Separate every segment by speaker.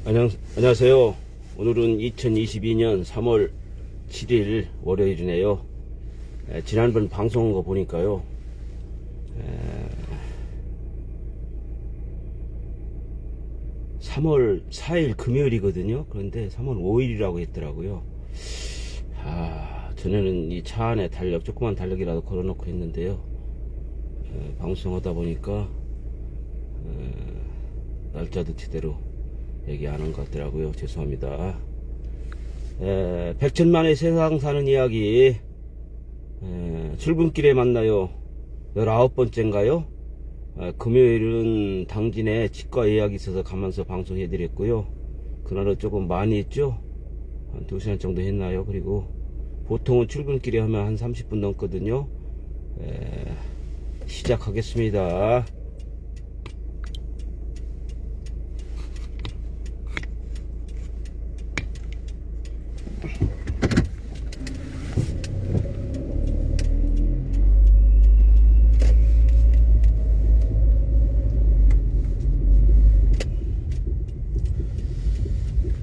Speaker 1: 안녕하세요. 오늘은 2022년 3월 7일 월요일이네요. 지난번 방송한 거 보니까요. 3월 4일 금요일이거든요. 그런데 3월 5일이라고 했더라고요. 전에는 이 차 안에 조그만 달력이라도 걸어놓고 했는데요. 방송하다 보니까 날짜도 제대로 얘기 안 한 것 같더라고요. 죄송합니다. 백천만의 세상 사는 이야기, 출근길에 만나요. 19번째인가요? 금요일은 당진에 치과 예약이 있어서 가면서 방송해드렸고요. 그날은 조금 많이 했죠. 한 2시간 정도 했나요? 그리고 보통은 출근길에 하면 한 30분 넘거든요. 시작하겠습니다.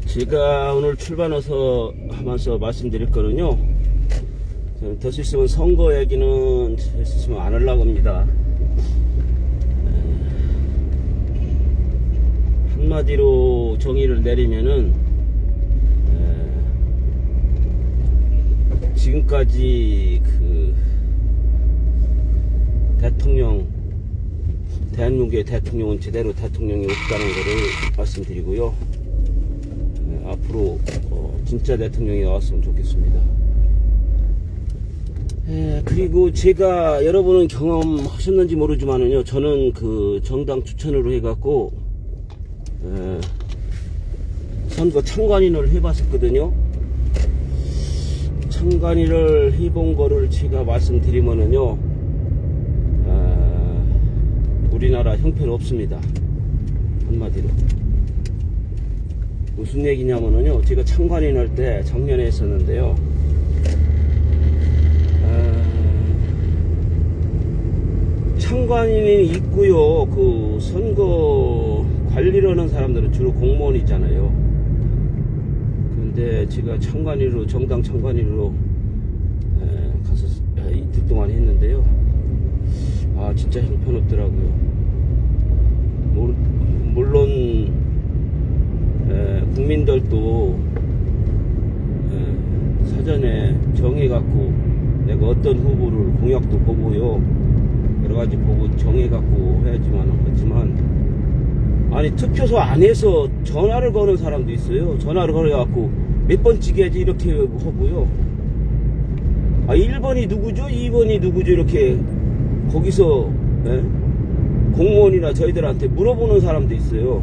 Speaker 1: 제가 오늘 출발해서 하면서 말씀드릴 거는요, 더 있으면 선거 얘기는 더 있으면 안 하려고 합니다. 한마디로 정의를 내리면은, 지금까지 대한민국의 대통령은 제대로 대통령이 없다는 것을 말씀드리고요. 앞으로 진짜 대통령이 나왔으면 좋겠습니다. 그리고 제가 여러분은 경험하셨는지 모르지만은요, 저는 정당 추천으로 해갖고 선거 참관인을 해봤었거든요. 참관인을 해본 거를 제가 말씀드리면은요, 우리나라 형편없습니다. 한마디로. 무슨 얘기냐면은요, 제가 참관인 할 때 작년에 했었는데요, 참관인이 있고요, 선거 관리를 하는 사람들은 주로 공무원이잖아요. 근데 제가 참관인으로, 정당 참관인으로 가서 이틀 동안 했는데요, 진짜 형편없더라고요. 물론 국민들도 사전에 정해갖고 내가 어떤 후보를 공약도 보고요, 여러가지 보고 정해갖고 해야지만, 아니 투표소 안에서 전화를 거는 사람도 있어요. 전화를 걸어갖고 몇 번 찍어야지 이렇게 하고요. 1번이 누구죠? 2번이 누구죠? 이렇게 거기서 공무원이나 저희들한테 물어보는 사람도 있어요.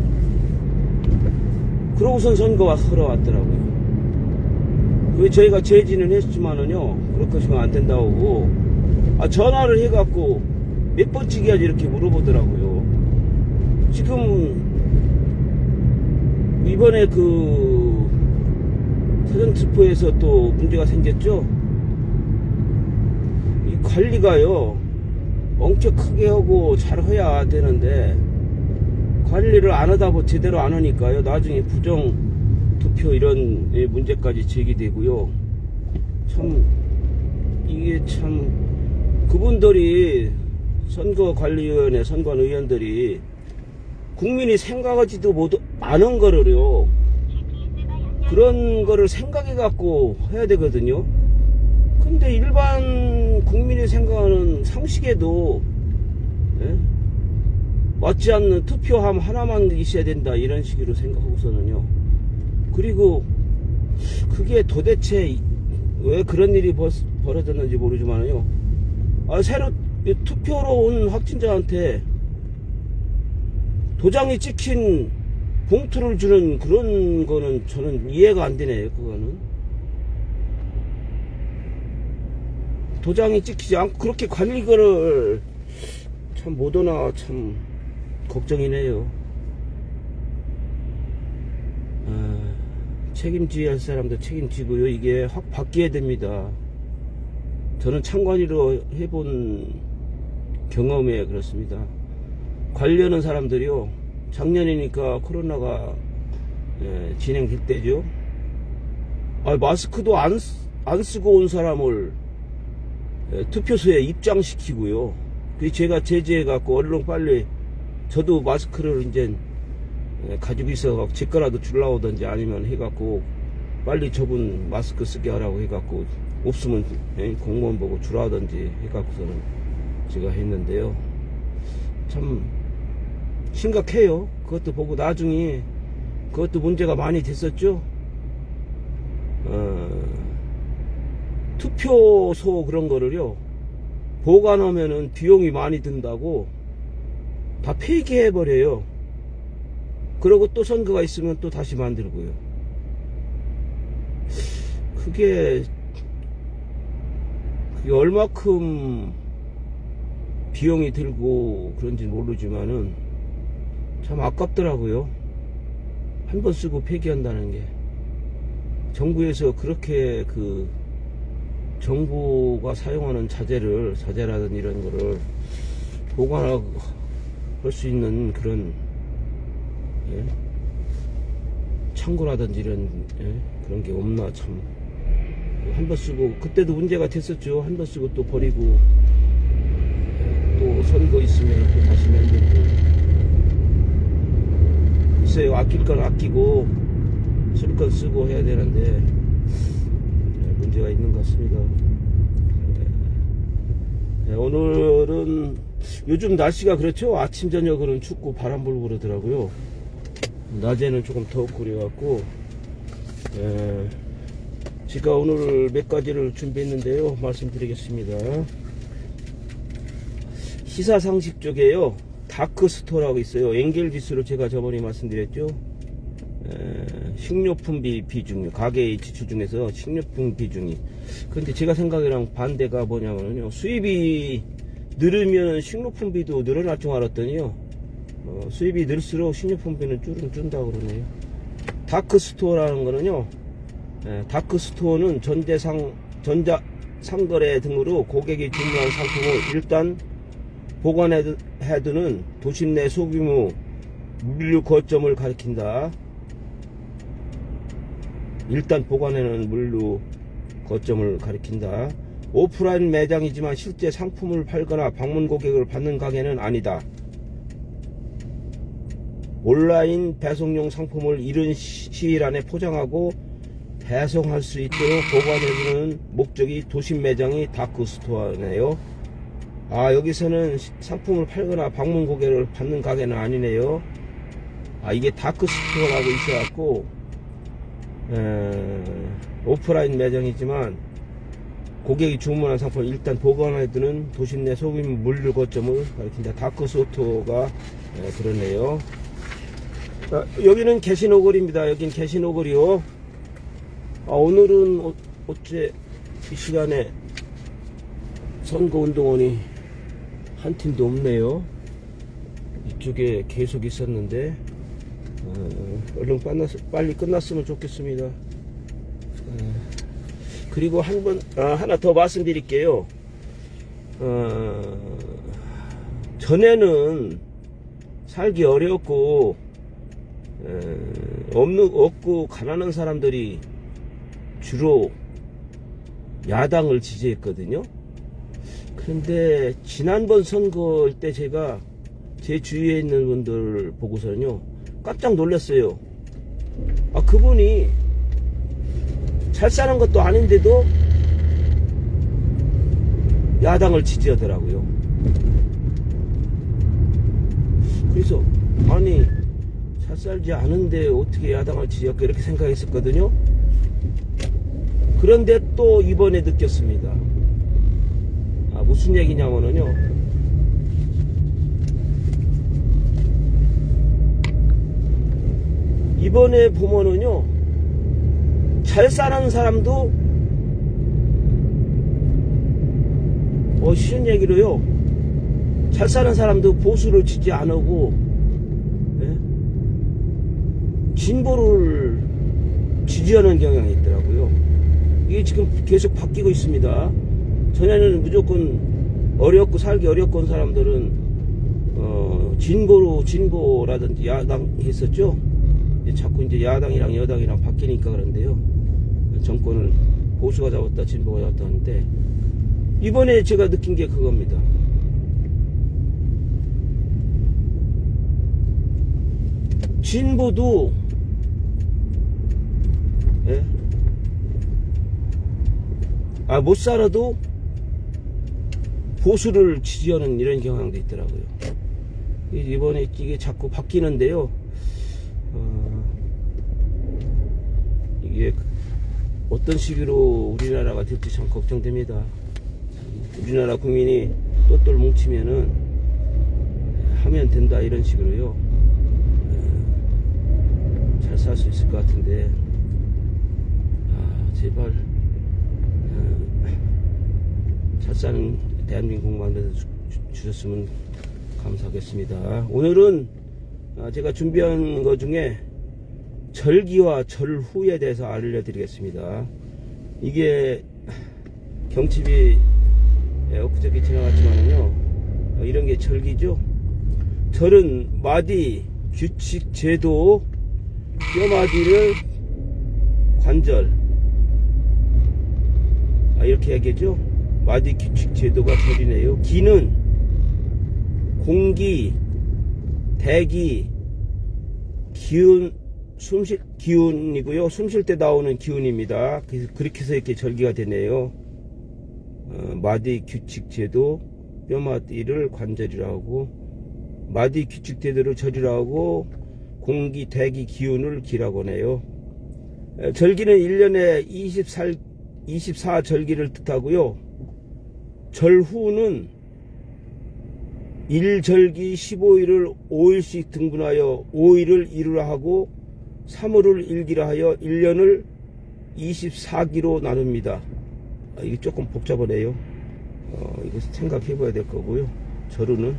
Speaker 1: 그러고선 선거가 걸어왔더라고요. 저희가 제지는 했지만은요, 그렇게 하시면 안 된다고 하고, 전화를 해갖고 몇 번 찍어야지 이렇게 물어보더라고요. 지금 이번에 사전투표에서 또 문제가 생겼죠. 이 관리가요, 엄청 크게 하고 잘 해야 되는데 관리를 안 하다 제대로 안 하니까요, 나중에 부정투표 이런 문제까지 제기되고요. 이게 그분들이 선거관리위원회 선관위원들이 국민이 생각하지도 않은 거를요, 그런 거를 생각해 갖고 해야 되거든요. 근데 일반 국민이 생각하는 상식에도 맞지 않는 투표함 하나만 있어야 된다, 이런 식으로 생각하고서는요. 그리고 그게 도대체 왜 그런 일이 벌어졌는지 모르지만요, 새로 투표로 온 확진자한테 도장이 찍힌 봉투를 주는 그런 거는 저는 이해가 안 되네요. 그거는 도장이 찍히지 않고 그렇게 관리를 참 못하나, 참 걱정이네요. 책임져야 할 사람도 책임지고요. 이게 확 바뀌어야 됩니다. 저는 참관인으로 해본 경험에 그렇습니다. 관리하는 사람들이요, 작년이니까 코로나가 진행될 때죠. 마스크도 안 쓰고 온 사람을 투표소에 입장시키고요. 그 제가 제지해갖고 얼른 빨리 저도 마스크를 이제 가지고 있어 제 거라도 줄라오든지 아니면 해갖고 빨리 저분 마스크 쓰게 하라고 해갖고 없으면 공무원 보고 주라든지 해갖고서는 제가 했는데요. 참 심각해요. 그것도 보고 나중에 그것도 문제가 많이 됐었죠. 투표소 그런 거를요 보관하면은 비용이 많이 든다고 다 폐기해버려요. 그러고 또 선거가 있으면 또 다시 만들고요. 그게 얼마큼 비용이 들고 그런지 모르지만은 참 아깝더라고요. 한 번 쓰고 폐기한다는 게. 정부에서 그렇게 정부가 사용하는 자재라든 이런 거를 보관할 수 있는 그런 창고라든지 이런 그런 게 없나 참. 한 번 쓰고 그때도 문제가 됐었죠. 한 번 쓰고 또 버리고 또 선거 있으면 또 다시 만들고. 글쎄요, 아낄 건 아끼고 쓸 건 쓰고 해야 되는데 문제가 있는 것 같습니다. 오늘은 요즘 날씨가 그렇죠. 아침 저녁은 춥고 바람 불고 그러더라고요. 낮에는 조금 더웠고 그래갖고 제가 오늘 몇 가지를 준비했는데요. 말씀드리겠습니다. 시사상식 쪽에요 다크스토어라고 있어요. 엔겔지수를 제가 저번에 말씀드렸죠. 식료품비 비중이 가계의 지출 중에서 식료품 비중이, 근데 제가 생각이랑 반대가 뭐냐면요, 수입이 늘으면 식료품비도 늘어날 줄 알았더니요, 수입이 늘수록 식료품비는 준다고 그러네요. 다크스토어라는 거는요, 다크스토어는 전자상거래 등으로 고객이 주문한 상품을 일단 보관해두는 도심 내 소규모 물류 거점을 가리킨다. 일단 보관해놓은 물류 거점을 가리킨다. 오프라인 매장이지만 실제 상품을 팔거나 방문 고객을 받는 가게는 아니다. 온라인 배송용 상품을 이른 시일 안에 포장하고 배송할 수 있도록 보관해주는 목적이 도심 매장이 다크스토어네요. 여기서는 상품을 팔거나 방문 고객을 받는 가게는 아니네요. 이게 다크스토어라고 있어갖고 오프라인 매장이지만 고객이 주문한 상품을 일단 보관해두는 도심 내 소규모 물류 거점을 가리킨다. 다크스토어가 그러네요. 여기는 개신오거리입니다. 여긴 개신오거리요. 오늘은 어째 이 시간에 선거운동원이 한 팀도 없네요. 이쪽에 계속 있었는데 얼른 빨리 끝났으면 좋겠습니다. 그리고 하나 더 말씀드릴게요. 전에는 살기 어렵고 없고 가난한 사람들이 주로 야당을 지지했거든요. 그런데 지난번 선거일 때 제가 제 주위에 있는 분들 보고서는요 깜짝 놀랐어요. 그분이 잘 사는 것도 아닌데도 야당을 지지하더라고요. 그래서 아니 잘 살지 않은데 어떻게 야당을 지지할까 이렇게 생각했었거든요. 그런데 또 이번에 느꼈습니다. 무슨 얘기냐면요, 이번에 보면은요 잘 사는 사람도 쉬운 얘기로요, 잘 사는 사람도 보수를 지지 안 하고 진보를 지지하는 경향이 있더라고요. 이게 지금 계속 바뀌고 있습니다. 전에는 무조건 살기 어렵고 한 사람들은 진보라든지 야당 했었죠. 자꾸 이제 야당이랑 여당이랑 바뀌니까 그런데요. 정권을 보수가 잡았다 진보가 잡았다 하는데, 이번에 제가 느낀 게 그겁니다. 진보도 예? 못 살아도 보수를 지지하는 이런 경향도 있더라고요. 이번에 이게 자꾸 바뀌는데요. 이게 어떤 식으로 우리나라가 될지 참 걱정됩니다. 우리나라 국민이 똘똘 뭉치면은 하면 된다 이런 식으로요. 잘 살 수 있을 것 같은데, 제발 잘 사는 대한민국 만들어 주셨으면 감사하겠습니다. 오늘은 제가 준비한 것 중에 절기와 절후에 대해서 알려드리겠습니다. 이게 경칩이 엊그저께 지나갔지만요, 이런 게 절기죠. 절은 마디, 규칙, 제도, 뼈마디를 관절, 이렇게 얘기하죠. 마디, 규칙, 제도가 절이네요. 기는 공기, 대기, 기운, 숨쉴 기운이고요. 숨 쉴 때 나오는 기운입니다. 그래서 그렇게 해서 이렇게 절기가 되네요. 마디, 규칙, 제도, 뼈마디를 관절이라고 하고, 마디, 규칙, 제도를 절이라고 하고, 공기, 대기, 기운을 기라고 하네요. 절기는 1년에 24절기를 뜻하고요. 절후는 1절기 15일을 5일씩 등분하여 5일을 1으로 하고 3월을 1기라 하여 1년을 24기로 나눕니다. 이게 조금 복잡하네요. 이거 생각해 봐야 될 거고요. 절우는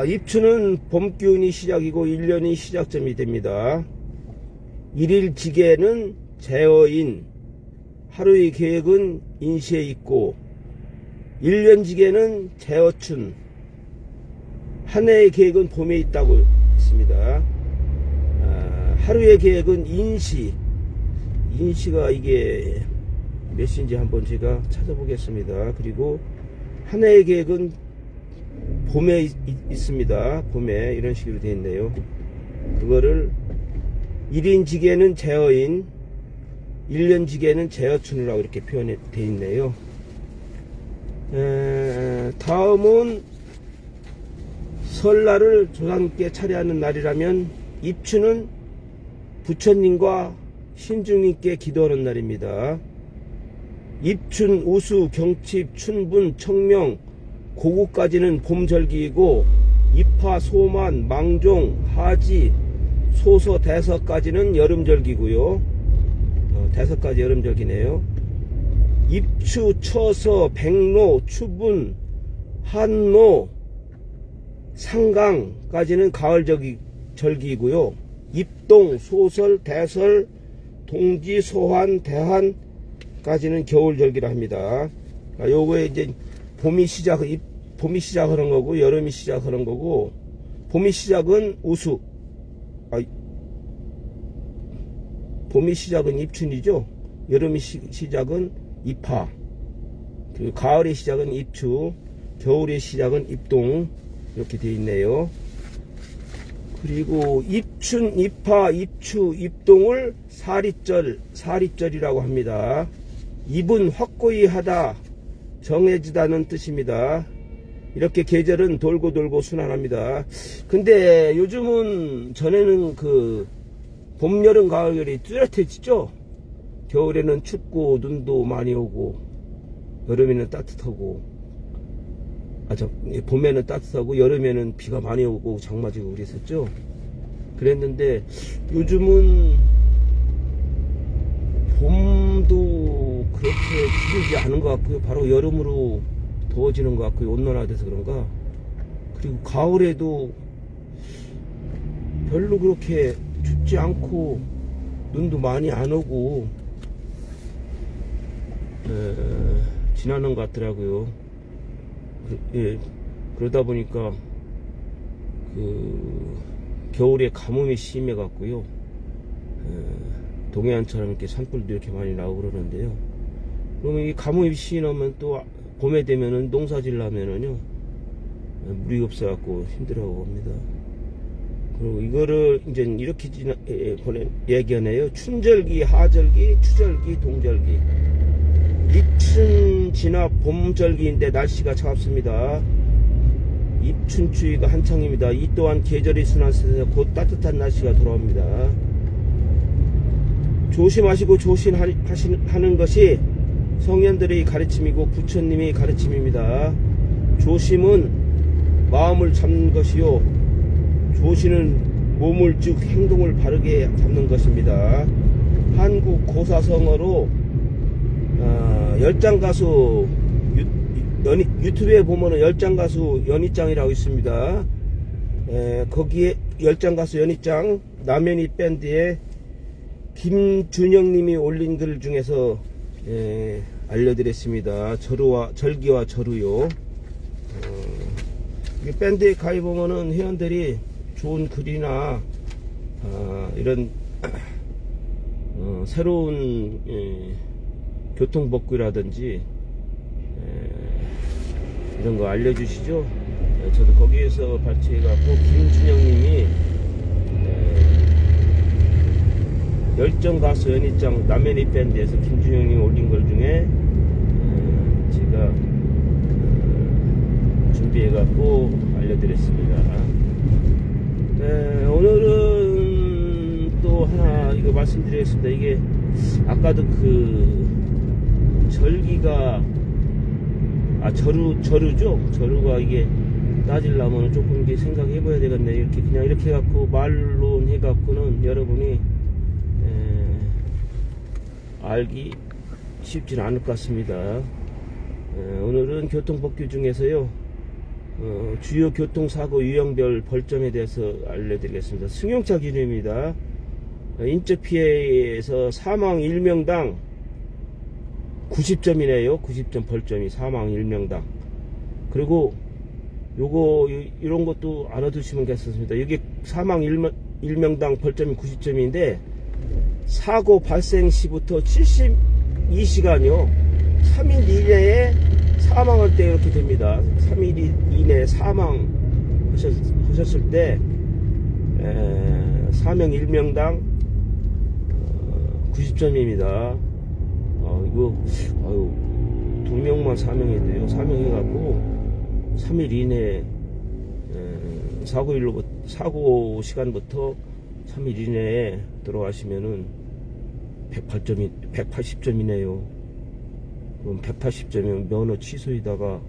Speaker 1: 입추는 봄 기운이 시작이고 1년이 시작점이 됩니다. 1일 지계는 제어인, 하루의 계획은 인시에 있고, 1년 지계는 제어춘, 한 해의 계획은 봄에 있다고 했습니다. 하루의 계획은 인시, 인시가 이게 몇인지 한번 제가 찾아보겠습니다. 그리고 한 해의 계획은 봄에 있습니다. 봄에 이런 식으로 되어 있네요. 그거를 1인 지계는 제어인, 1년 지계는 제어춘이라고 이렇게 표현이 되어 있네요. 다음은 설날을 조상님께 차례하는 날이라면, 입추는 부처님과 신중님께 기도하는 날입니다. 입춘, 우수, 경칩, 춘분, 청명, 고구까지는 봄절기이고, 입하, 소만, 망종, 하지, 소서, 대서까지는 여름절기고요. 대서까지 여름절기네요. 입추, 처서, 백로, 추분, 한노, 상강까지는 가을절기이고요. 입동, 소설, 대설, 동지, 소환, 대한까지는 겨울절기라 합니다. 요거에 이제 봄이 시작하는 거고, 여름이 시작하는 거고, 봄이 시작은 우수, 봄이 시작은 입춘이죠. 여름이 시작은 입하, 그리고 가을의 시작은 입추, 겨울의 시작은 입동, 이렇게 되어 있네요. 그리고 입춘, 입하, 입추, 입동을 사리절이라고 합니다. 입은 확고히 하다, 정해지다는 뜻입니다. 이렇게 계절은 돌고 돌고 순환합니다. 근데 요즘은, 전에는 봄, 여름, 가을, 겨울이 뚜렷해지죠. 겨울에는 춥고 눈도 많이 오고, 여름에는 따뜻하고, 봄에는 따뜻하고 여름에는 비가 많이 오고 장마지고 그랬었죠. 그랬는데 요즘은 봄도 그렇게 길지 않은 것 같고요. 바로 여름으로 더워지는 것 같고요. 온난화돼서 그런가. 그리고 가을에도 별로 그렇게 춥지 않고 눈도 많이 안 오고 지나는 것 같더라고요. 그러다 보니까 겨울에 가뭄이 심해 갖고요. 동해안처럼 이렇게 산불도 이렇게 많이 나오고 그러는데요. 그러면 이 가뭄이 심하면 또 봄에 되면은 농사질 하면은요 물이 없어갖고 힘들어하고 합니다. 그리고 이거를 이제 이렇게 얘기하네요. 춘절기, 하절기, 추절기, 동절기. 입춘 지나 봄절기인데 날씨가 차갑습니다. 입춘추위가 한창입니다. 이 또한 계절이 순환해서 곧 따뜻한 날씨가 돌아옵니다. 조심하시고 조심하는 것이 성현들의 가르침이고 부처님의 가르침입니다. 조심은 마음을 잡는 것이요, 조심은 몸을 즉 행동을 바르게 잡는 것입니다. 한국 고사성어로 열장가수 유튜브에 보면은 열장가수 연희짱이라고 있습니다. 거기에 열장가수 연희짱 남현희 밴드에 김준영님이 올린 글 중에서 알려드렸습니다. 절기와 절우요. 이 밴드에 가입하면은 회원들이 좋은 글이나 이런 새로운 교통법규라든지 이런 거 알려주시죠. 저도 거기에서 발췌해갖고 김준영님이 열정가수 연희짱 남현희 밴드에서 김준영님이 올린 걸 중에 제가 준비해갖고 알려드렸습니다. 오늘은 또 하나 이거 말씀드리겠습니다. 이게 아까도 그 절기가 절우죠. 절우가 이게 따지려면 조금 이게 생각해 봐야 되겠네. 이렇게 그냥 이렇게 해갖고 말론 해갖고는 여러분이 알기 쉽지는 않을 것 같습니다. 오늘은 교통법규 중에서요 주요 교통사고 유형별 벌점에 대해서 알려드리겠습니다. 승용차 기준입니다. 인적 피해에서 사망 1명당 90점이네요. 90점 벌점이 사망 1명당. 그리고 요거 이런 것도 알아두시면 괜찮습니다. 여기 사망 1명당 벌점이 90점인데 사고 발생 시부터 72시간이요 3일 이내에 사망할 때 이렇게 됩니다. 3일 이내에 사망하셨을 때 사명 1명당 90점입니다. 이거 2명만 사명해도요. 사명해갖고 3일 이내에 사고 시간부터 3일 이내에 들어가시면은 180점이네요. 그럼 180점이면 면허 취소에다가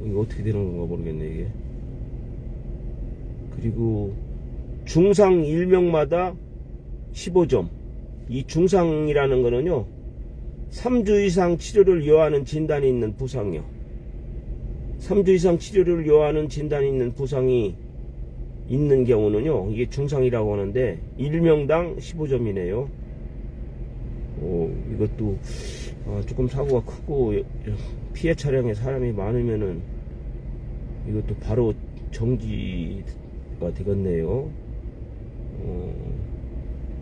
Speaker 1: 이거 어떻게 되는 건가 모르겠네 이게. 그리고 중상 1명마다 15점. 이 중상이라는 거는요 3주 이상 치료를 요하는 진단이 있는 부상이요. 3주 이상 치료를 요하는 진단이 있는 부상이 있는 경우는요 이게 중상이라고 하는데 1명당 15점이네요 이것도 조금 사고가 크고 피해 차량에 사람이 많으면은 이것도 바로 정지가 되겠네요.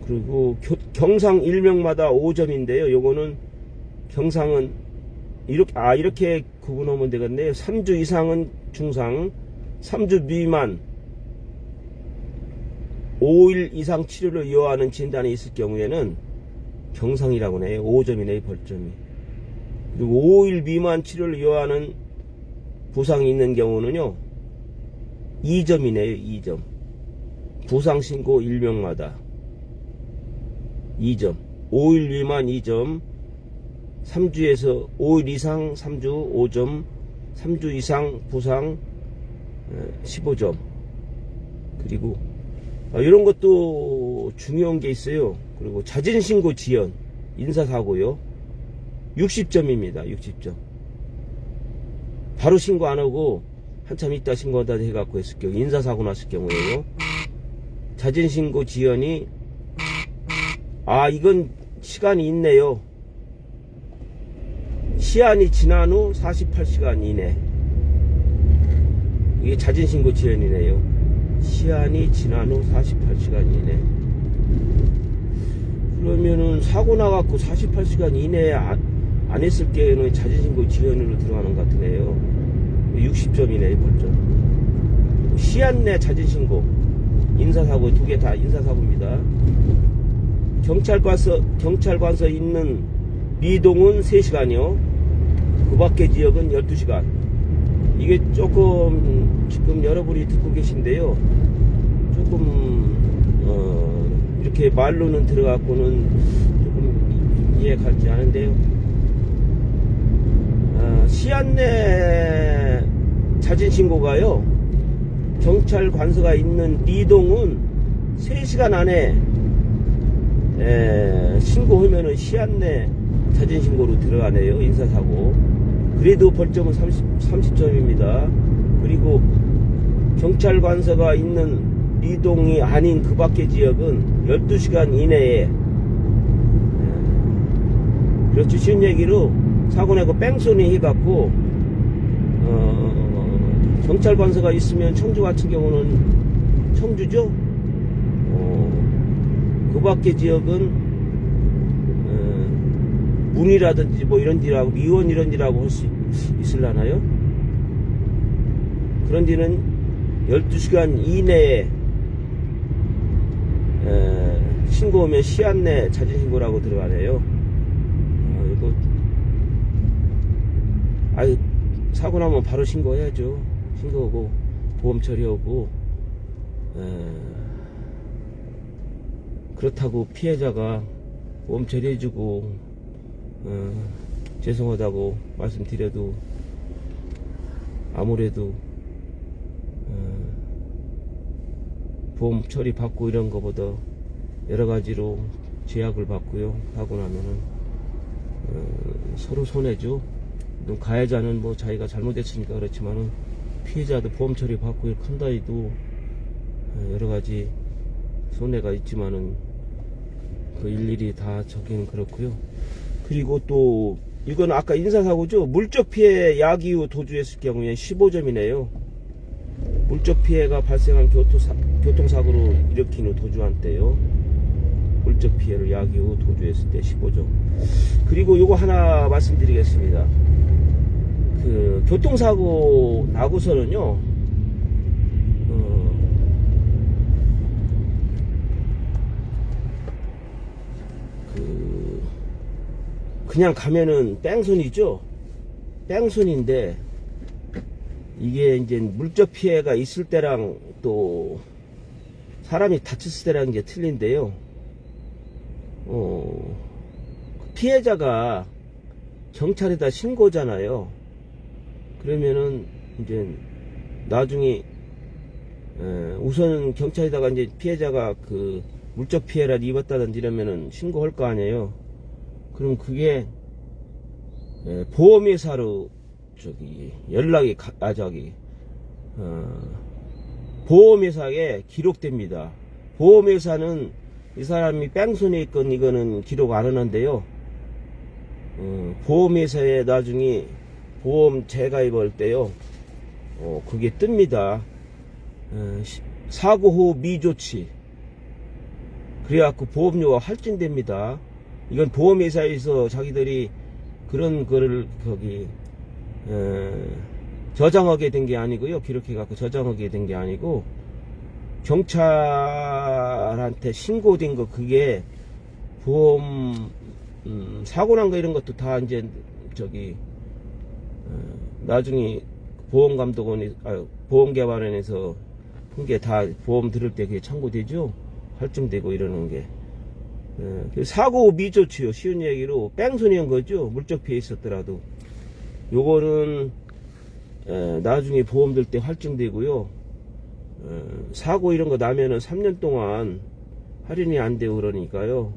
Speaker 1: 그리고 경상 1명마다 5점인데요 요거는 경상은 이렇게 구분하면 되겠네요. 3주 이상은 중상, 3주 미만 5일 이상 치료를 요하는 진단이 있을 경우에는 경상이라고 해요. 5점이네요 벌점이. 그리고 5일 미만 치료를 요하는 부상이 있는 경우는요 2점이네요 2점. 부상신고 1명마다 2점. 5일 미만 2점, 3주에서 5일 이상 3주 5점, 3주 이상 부상 15점. 그리고 이런 것도 중요한 게 있어요. 그리고 자진신고 지연, 인사사고요 60점입니다 60점. 바로 신고 안하고 한참 있다 신고하다 해갖고 했을 경우 인사사고 났을 경우에요 자진신고 지연이 이건 시간이 있네요. 시한이 지난 후 48시간 이내. 이게 자진신고 지연이네요. 시한이 지난 후 48시간 이내. 그러면은 사고 나갖고 48시간 이내에 안 했을 경우에는 자진신고 지연으로 들어가는 것 같으네요. 60점이네, 벌점. 시한 내 자진신고. 인사사고, 두 개 다 인사사고입니다. 경찰관서 있는 미동은 3시간이요. 그 밖의 지역은 12시간. 이게 조금, 지금 여러분이 듣고 계신데요. 조금, 이렇게 말로는 들어갖고는 조금 이해가 가지 않은데요. 시한 내 자진신고가요, 경찰 관서가 있는 리동은 3시간 안에 신고하면은 시한 내 자진신고로 들어가네요. 인사사고. 그래도 벌점은 30점입니다. 그리고 경찰 관서가 있는 리동이 아닌 그 밖의 지역은 12시간 이내에, 그렇죠. 쉬운 얘기로 사고 내고 뺑소니 해갖고 경찰 관서가 있으면 청주 같은 경우는 청주죠. 그 밖의 지역은 문이라든지 뭐 이런 데라고, 미원 이런 데라고 할 수 있을라나요? 그런 데는 12시간 이내에 신고하면 시한 내 자진신고라고 들어가네요. 이거 사고 나면 바로 신고해야죠. 신고하고 보험 처리하고. 그렇다고 피해자가 보험 처리해주고 죄송하다고 말씀드려도 아무래도 보험 처리 받고 이런 거보다 여러가지로 제약을 받고요. 하고 나면은 서로 손해죠. 가해자는 뭐 자기가 잘못했으니까 그렇지만은 피해자도 보험 처리 받고 큰다 해도 여러가지 손해가 있지만은 그 일일이 다 저기는 그렇고요. 그리고 또 이건 아까 인사사고죠. 물적 피해 야기 후 도주했을 경우에 15점이네요. 물적 피해가 발생한 교통사고로 일으킨 후 도주한 때요. 물적 피해를 야기 후 도주했을 때 15점. 그리고 요거 하나 말씀드리겠습니다. 그 교통사고 나고서는요, 그냥 가면은 뺑소니죠. 뺑소니인데 이게 이제 물적 피해가 있을 때랑 또 사람이 다쳤을 때랑 이제 틀린데요. 피해자가 경찰에다 신고잖아요. 그러면은 이제 나중에 우선 경찰에다가 이제 피해자가 그 물적 피해를 입었다든지 이러면은 신고할 거 아니에요. 그럼 그게 보험회사로 연락이 보험회사에 기록됩니다. 보험회사는 이 사람이 뺑소니 했건 이거는 기록 안 하는데요. 보험회사에 나중에 보험 재가입할 때요, 그게 뜹니다. 사고 후 미조치. 그래갖고 보험료가 할증됩니다. 이건 보험회사에서 자기들이 그런 거를 저장하게 된 게 아니고요. 기록해갖고 저장하게 된 게 아니고, 경찰한테 신고된 거, 그게 보험, 사고 난 거 이런 것도 다 이제 나중에 보험감독원이, 보험개발원에서 한 게 다 보험 들을 때 그게 청구되죠. 할증되고 이러는 게. 사고 후 미조치요. 쉬운 얘기로 뺑소니 한 거죠. 물적 피해 있었더라도. 요거는 나중에 보험 들 때 할증되고요. 사고 이런 거 나면은 3년 동안 할인이 안 되고 그러니까요.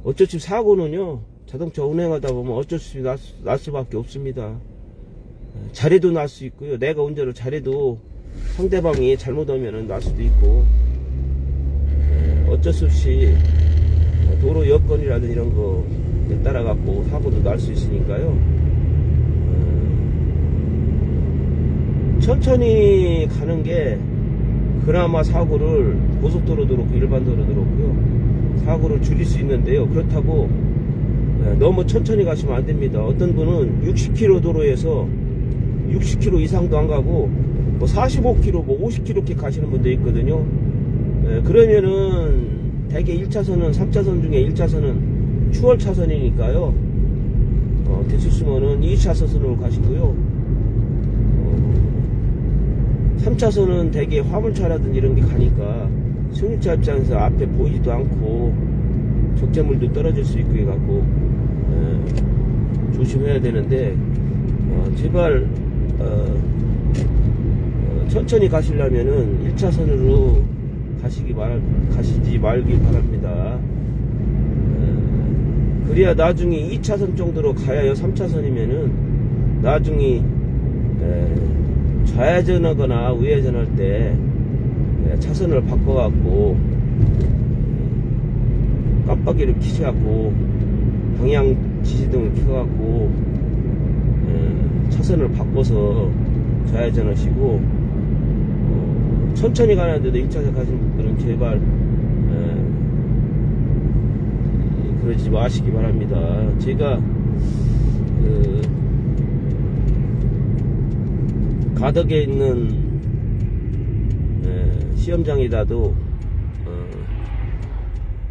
Speaker 1: 어쩔 수 없이 사고는요, 자동차 운행하다 보면 어쩔 수 없이 날 수밖에 없습니다. 잘해도 날 수 있고요. 내가 운전을 잘해도 상대방이 잘못하면은 날 수도 있고, 어쩔 수 없이 도로 여건이라든 이런 거 따라 갖고 사고도 날 수 있으니까요. 천천히 가는 게 그나마 사고를, 고속도로도 그렇고 일반도로도 그렇고요, 사고를 줄일 수 있는데요. 그렇다고 너무 천천히 가시면 안 됩니다. 어떤 분은 60km 도로에서 60km 이상도 안 가고 뭐 45km, 뭐 50km 이렇게 가시는 분도 있거든요. 그러면은 대개 1차선은 3차선 중에 1차선은 추월 차선이니까요. 되셨으면은 2차선으로 가시고요. 3차선은 대개 화물차라든지 이런 게 가니까 승용차 입장에서 앞에 보이지도 않고 적재물도 떨어질 수 있고 해갖고 조심해야 되는데 제발 천천히 가시려면은 1차선으로 가시지 말기 바랍니다. 그래야 나중에 2차선 정도로 가야요. 3차선이면은 나중에 좌회전하거나 우회전할 때 차선을 바꿔갖고 깜빡이를 켜갖고 방향 지시등을 켜갖고 차선을 바꿔서 좌회전하시고 천천히 가는데도 1차선 가시는 분들은 제발 그러지 마시기 바랍니다. 제가 가덕에 있는 시험장이다도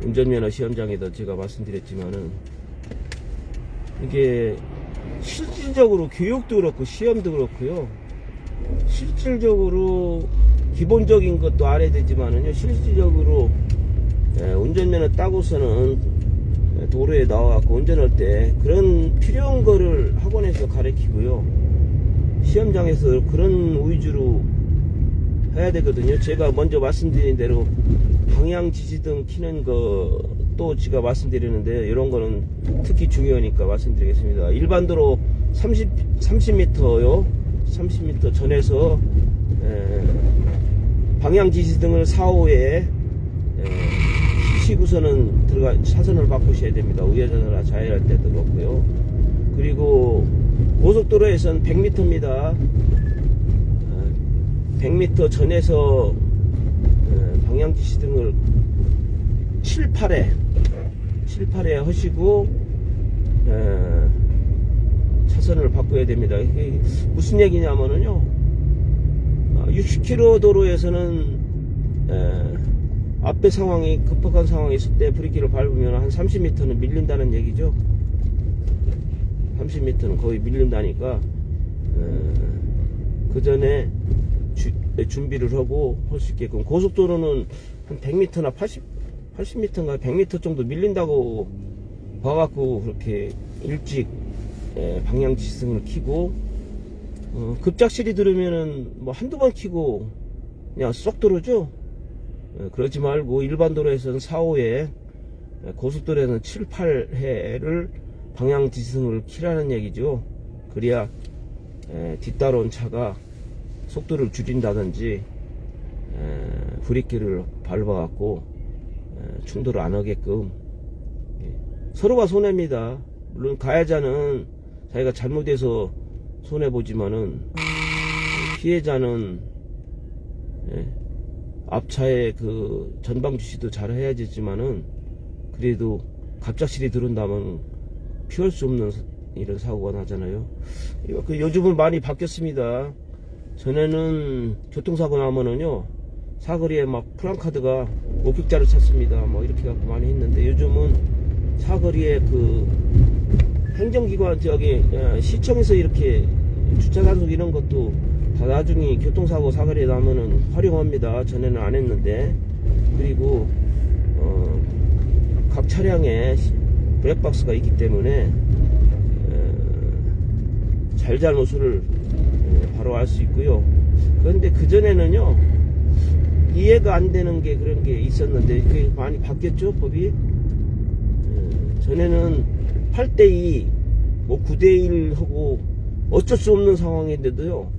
Speaker 1: 운전면허 시험장에다 제가 말씀드렸지만은 이게 실질적으로 교육도 그렇고 시험도 그렇고요. 실질적으로 기본적인 것도 알아야 되지만은요. 실질적으로 운전면허 따고서는 도로에 나와갖고 운전할 때 그런 필요한 거를 학원에서 가르치고요. 시험장에서 그런 위주로 해야 되거든요. 제가 먼저 말씀드린 대로 방향 지시등 켜는 것도 제가 말씀드리는데 이런 거는 특히 중요하니까 말씀드리겠습니다. 일반도로 30m요. 30m 전에서 방향 지시등을 4호에 켜시고서는 차선을 바꾸셔야 됩니다. 우회전이나 좌회할 때도 그렇고요. 그리고 고속도로에서는 100m입니다. 100m 전에서 방향지시등을 7, 8회 하시고 차선을 바꿔야 됩니다. 이게 무슨 얘기냐면은요, 60km 도로에서는 앞에 상황이 급박한 상황이 있을 때 브레이크를 밟으면 한 30m는 밀린다는 얘기죠. 30m는 거의 밀린다니까 그 전에 준비를 하고 할 수 있게끔. 고속도로는 한 100m나 80m인가 100m 정도 밀린다고 봐갖고 그렇게 일찍 방향 지시등을 켜고 급작실이 들으면은 뭐 한두 번 켜고 그냥 쏙 들어오죠. 그러지 말고 일반 도로에서는 4, 5회, 고속도로에서는 7, 8회를 방향 지시등을 켜라는 얘기죠. 그래야 뒤따라온 차가 속도를 줄인다든지 브레이크를 밟아갖고 충돌을 안 하게끔. 서로가 손해입니다. 물론 가해자는 자기가 잘못해서 손해보지만은 피해자는 앞차의 그 전방 주시도 잘 해야 되지만은 그래도 갑작스레 들어온다면 피할 수 없는 이런 사고가 나잖아요. 요즘은 많이 바뀌었습니다. 전에는 교통사고 나면은요, 사거리에 막 프랑카드가 목격자를 찾습니다. 뭐 이렇게 갖고 많이 했는데 요즘은 사거리에 그 행정기관 시청에서 이렇게 주차단속 이런 것도 다 나중에 교통사고 사거리에 나면은 활용합니다. 전에는 안 했는데. 그리고 각 차량에 블랙박스가 있기 때문에 잘잘못을 바로 알 수 있고요. 그런데 그전에는요, 이해가 안 되는 게 그런 게 있었는데 그게 많이 바뀌었죠, 법이. 전에는 8대2 뭐 9대1 하고 어쩔 수 없는 상황인데도요,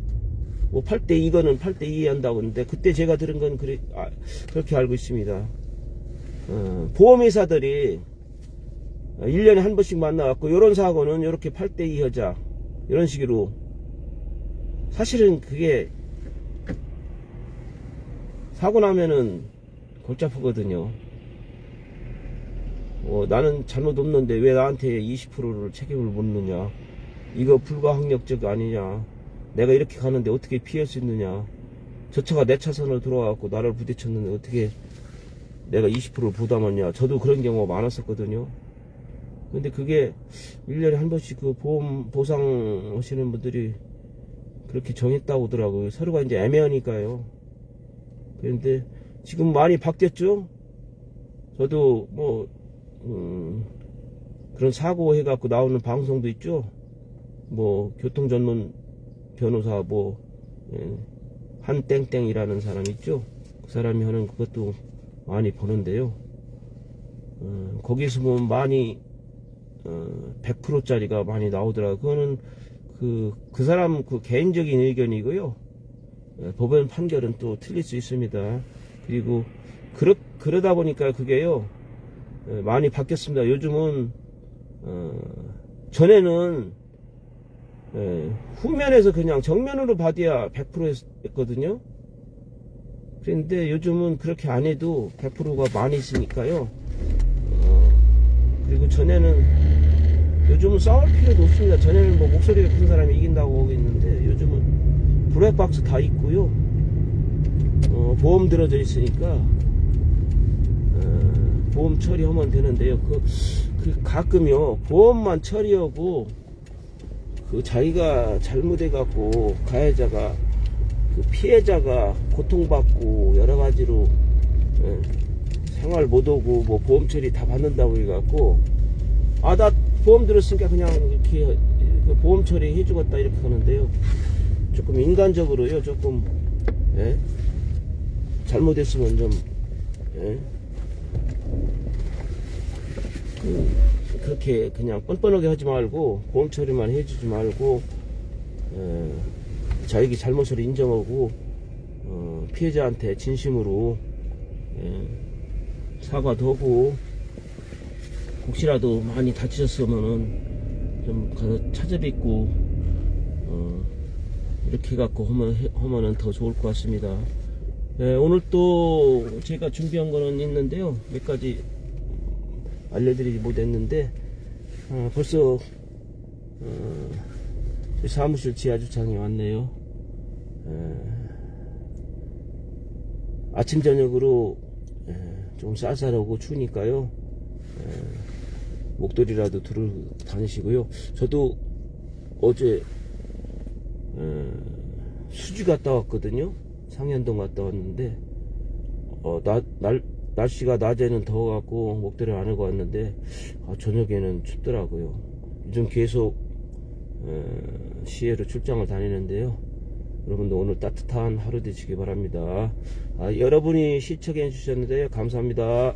Speaker 1: 뭐 8대2거는 8대2 한다고 하는데, 그때 제가 들은 건 그렇게 알고 있습니다. 보험회사들이 1년에 한 번씩 만나갖고 이런 사고는 이렇게 8대2 하자 이런 식으로. 사실은 그게 사고 나면은 골치 아프거든요. 나는 잘못 없는데 왜 나한테 20%를 책임을 묻느냐. 이거 불가항력적 아니냐. 내가 이렇게 가는데 어떻게 피할 수 있느냐. 저 차가 내 차선으로 들어와갖고 나를 부딪혔는데 어떻게 내가 20%를 부담하냐. 저도 그런 경우가 많았었거든요. 근데 그게 1년에 한 번씩 그 보험 보상 하시는 분들이 그렇게 정했다고 하더라고요. 서로가 이제 애매하니까요. 그런데 지금 많이 바뀌었죠? 저도 뭐, 그런 사고 해갖고 나오는 방송도 있죠? 뭐, 교통 전문 변호사, 한땡땡이라는 사람 있죠? 그 사람이 하는 그것도 많이 보는데요. 거기서 보면 많이, 100%짜리가 많이 나오더라고요. 그거는 그 사람 그 개인적인 의견이고요. 법원 판결은 또 틀릴 수 있습니다. 그리고 그러다 보니까 그게요 많이 바뀌었습니다. 요즘은 전에는 후면에서 그냥 정면으로 받아야 100%였거든요. 그런데 요즘은 그렇게 안 해도 100%가 많이 있으니까요. 그리고 요즘은 싸울 필요도 없습니다. 전에는 뭐 목소리가 큰 사람이 이긴다고 하고 있는데 요즘은 블랙박스 다 있고요. 보험 들어져 있으니까 보험 처리하면 되는데요. 가끔요 보험만 처리하고 자기가 잘못해갖고 가해자가 피해자가 고통받고 여러가지로 생활 못하고 뭐 보험 처리 다 받는다고 해갖고 나 보험 들었으니까 그냥 이렇게 보험 처리 해주겠다 이렇게 하는데요. 조금 인간적으로요 조금 잘못했으면 좀 그렇게 그냥 뻔뻔하게 하지 말고 보험 처리만 해주지 말고 자기 잘못을 인정하고 피해자한테 진심으로 사과도 하고 혹시라도 많이 다치셨으면은 좀 가서 찾아뵙고 이렇게 해갖고 하면은 더 좋을 것 같습니다. 오늘 또 제가 준비한 거는 있는데요. 몇 가지 알려드리지 못했는데 벌써 사무실 지하주차장에 왔네요. 아침 저녁으로 좀 쌀쌀하고 추우니까요. 목도리라도 들고 다니시고요. 저도 어제 수지 갔다 왔거든요. 상현동 갔다 왔는데 날씨가 낮에는 더워갖고 목도리를 안 하고 왔는데 저녁에는 춥더라고요. 요즘 계속 시외로 출장을 다니는데요. 여러분도 오늘 따뜻한 하루 되시기 바랍니다. 여러분이 시청해 주셨는데 감사합니다.